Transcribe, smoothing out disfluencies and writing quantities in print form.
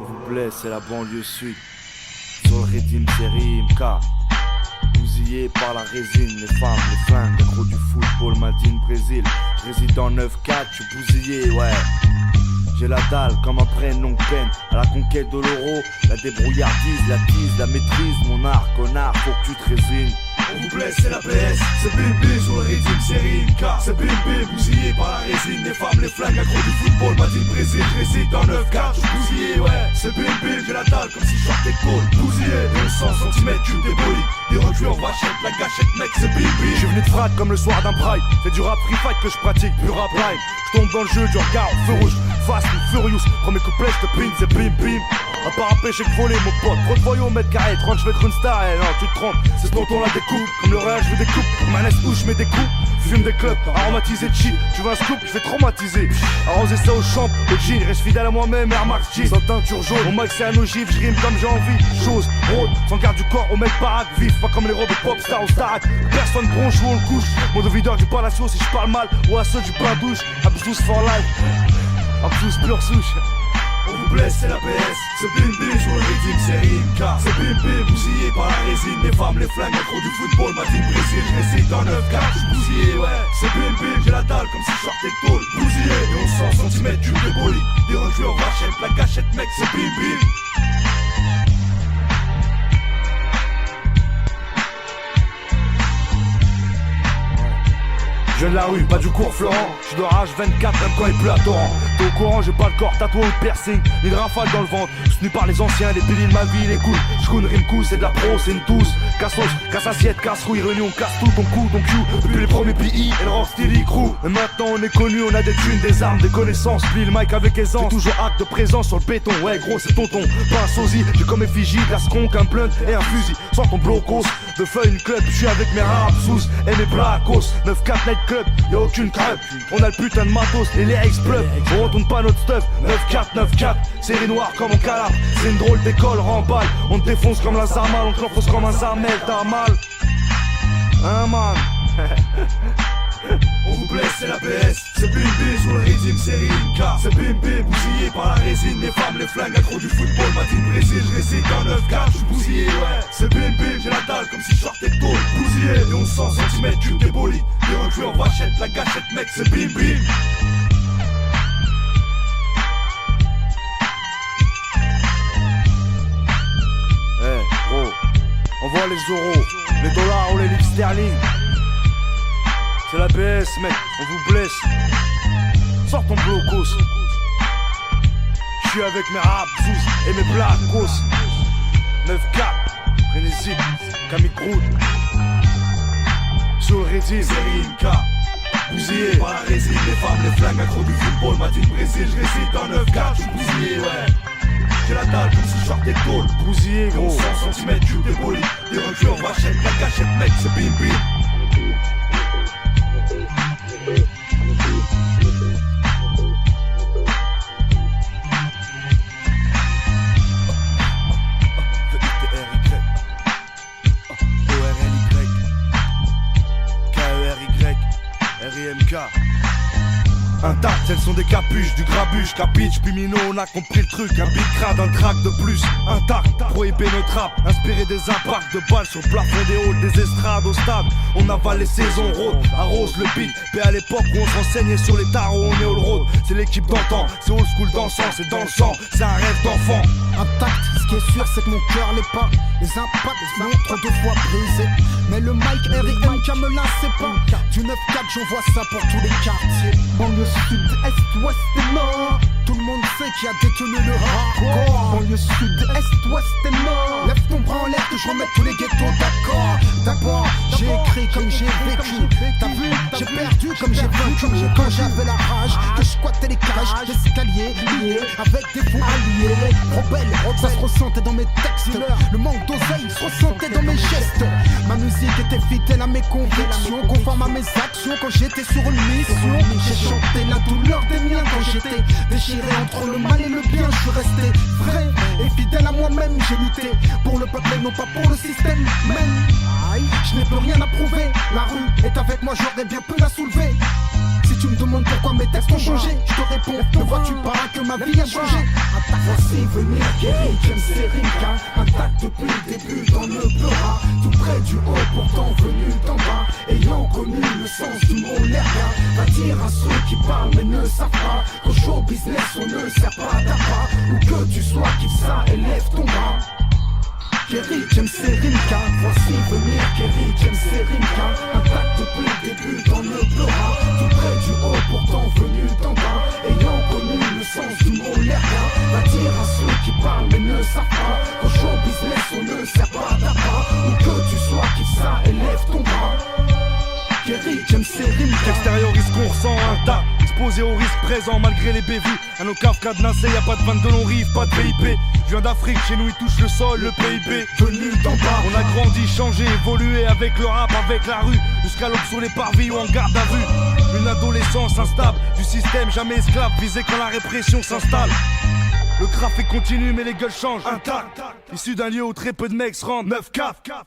vous plaît, c'est la banlieue sud. Sur le rythme, c'est RIMK. Bousillé par la résine, les femmes, les flingues, les gros du football, Madine, Brésil. Je réside en 9-4, je suis bousillé, ouais. J'ai la dalle comme un prénom peine. À la conquête de l'euro, la débrouillardise, la tease, la maîtrise. Mon art, connard, faut que tu te résines. On vous blesse, c'est la PS, c'est BB sur le rythme, c'est RIMK. C'est BB, bousillé par la résine, les femmes, les flingues, accro du football, Madine, Brésil. Je réside en 9-4, je suis bousillé, ouais. C'est BB, j'ai la dalle comme si je sortais de Gaulle. Bousillé, 200 cm, tu débolis. Des reculs en vachette, la gâchette, mec, c'est BB. Je suis venu de frat comme le soir d'un pride. C'est du rap free fight que je pratique, du rap live. Je tombe dans le jeu du regard en feu rouge. Fast and Furious, premier couplet, je te ping, c'est bim bim. À part empêcher que voler mon pote, trop de voyous au mètre carré, 30 je vais être une star, eh non tu te trompes, c'est ce tonton là découpe, comme le réel je veux des coupes, comme un où je mets des coups, fume des clubs, aromatisé de shit, tu veux un scoop, je vais traumatiser, arroser ça au champ, au jean, reste fidèle à moi-même, Air Max G, sans teinture jaune, mon max c'est un ogive, je rime comme j'ai envie, chose, rôle, sans garde du corps, au mec baraque, vif, pas comme les robes de pop star ou starak, personne bronche ou on le couche, mon videur du palacio si je parle mal, ou à ceux du pain douche, Abdous for life, Abdous pure souche. On vous blesse, c'est la PS, c'est BB sur le rythme, c'est RIMK. C'est BB, bousillé par la résine, les femmes, les flingues, accro du football, Madine, Brésil. Je réside en 9-4, je suis bousillé, ouais. C'est BB, j'ai la dalle comme si je sortais de Gaulle. Bousillé, et on 100 cm, tu débolis. Des reculs en vachette, la gâchette, mec, c'est BB. Je viens de la rue, pas du cours Florent. Je de rage 24 même quand il pleut à torrent. T'es au courant, j'ai pas le corps tatoué ou de piercing, ni de rafale dans le ventre. Soutenu par les anciens, les piliers de ma vie, les couilles. J'coune, rime coup, c'est de la pro, c'est une tousse. Cassos, casse assiette, casse rouille, réunion, casse tout ton cou, ton cul. Depuis les premiers PI et le rock style crew. Et maintenant on est connu, on a des thunes, des armes, des connaissances. Plie le mic avec aisance. J'ai toujours acte de présence sur le béton. Ouais gros c'est tonton, pas un sosie. J'ai comme effigie, de la skunk, un blunt et un fusil. Sors ton blocos, de feuille une club. Je suis avec mes rap sous et mes placos. 9-4 night club, y'a aucune crêpe. On a le putain de matos, les lyrics pleuvent. On retourne pas notre stuff. 9-4, série noire comme en calabre. C'est une drôle d'école, remballe. On te défonce comme la Zamal, on te l'enfonce comme un Zamel. T'as mal, hein man. On vous blesse, c'est la PS, c'est BB sur le rythme, c'est RIMK. C'est BB, bousillé par la résine, les femmes, les flingues, accro du football, Madine, Brésil. Je réside en 9-4, je suis bousillé, ouais. C'est BB, j'ai la dalle comme si je sortais de Gaulle. Bousillé, et on 100 cm, tu débolis. Des reculs en vachette, la gâchette, mec, c'est bim bim. Eh gros, on voit les euros, les dollars ou les livres sterling. C'est la PS mec, on vous blesse. Sors ton blocos. J'suis avec mes rap et mes blacos. 9-4, Frénésie, Camille Groot. Sur le Reddit, c'est RIMK. Bousillé par la résine, les femmes, les flingues, accro du football, Madine, Brésil. Je réside en 9-4, j'suis bousillé, ouais. J'ai la dalle comme si je sortais de Gaulle. Bousillé gros, 100 cm, tu débolis. Des reculs en vachette, la gâchette, mec, c'est bim bim. RIMK. Intact, elles sont des capuches, du grabuche, capiche, puis minot, on a compris le truc, un big crade, un track de plus, intact, prohibé nos trappes, inspiré des impacts de balles sur le plafond des halls, des estrades au stade, on avale les saisons rôdes, arrose le beat, mais à l'époque où on se renseignait sur les tarots, on est all road, c'est l'équipe d'antan, c'est old school dansant, c'est dans le sang, c'est un rêve d'enfant. Intact, ce qui est sûr c'est que mon cœur n'est pas les impacts m'ont trop de fois brisé. Mais le mic RIMK me lasse pas. Du 9-4 j'envoie ça pour tous les quartiers. Banlieue sud, est, ouest et nord. Tout le monde sait qui a détenu le hardcore. Banlieue sud, est, ouest et nord. Lève ton bras en l'air que je remette tous les ghettos d'accord. D'abord j'ai écrit comme j'ai vécu. T'as vu, j'ai perdu comme j'ai vaincu. Quand j'avais la rage, que je squattais les cages d'escalier liés avec des fous alliés. Rebelle, ça se ressentait dans mes textes. Le manque d'oseille se ressentait dans mes gestes. Ma musique était fidèle à mes convictions, conforme à mes actions quand j'étais sur une mission. J'ai chanté la douleur des miens quand j'étais déchiré entre le mal et le bien. Je suis resté vrai et fidèle à moi-même. J'ai lutté pour le peuple et non pas pour le système même. Je n'ai plus rien à prouver. La rue est avec moi, j'aurais bien pu la soulever. Si Tu me demandes pourquoi mes textes ont changé. Je te réponds, ne vois-tu pas que ma vie a changé? Voici venir Kerry, James et Rimka, intact depuis le début dans le pleura. Tout près du haut, pourtant venu d'en bas, ayant connu le sens du mot l'erga. Va dire à ceux qui parlent mais ne savent pas qu'au show business on ne sert pas d'appât. Où que tu sois, kiffe ça, élève ton bras. Kerry, James et Rimka, voici venir Kerry, James et Rimka, intact depuis le début dans le pleura. Tout près du haut, pourtant venu d'en bas, ayant connu le sens du mot l'erga. Va dire à ceux qui parlent mais ne savent pas qu'au show business on ne sert pas d'appât. Où que tu sois, kiffe ça, élève ton bras. Kerry, James et Rimka. Extériorise qu'on ressent intact, exposé au risque présent malgré les bévues. À nos caves cadenassées, y'a pas de vanne de long rive, pas de VIP. Je viens d'Afrique, chez nous il touche le sol, le PIB. Venu d'en bas, on a grandi, changé, évolué avec le rap, avec la rue. Jusqu'à l'aube sur les parvis ou en garde à vue. Une adolescence instable, du système jamais esclave, visé quand la répression s'installe. Le trafic continue mais les gueules changent. Intact, issu d'un lieu où très peu de mecs se rendent. 9-4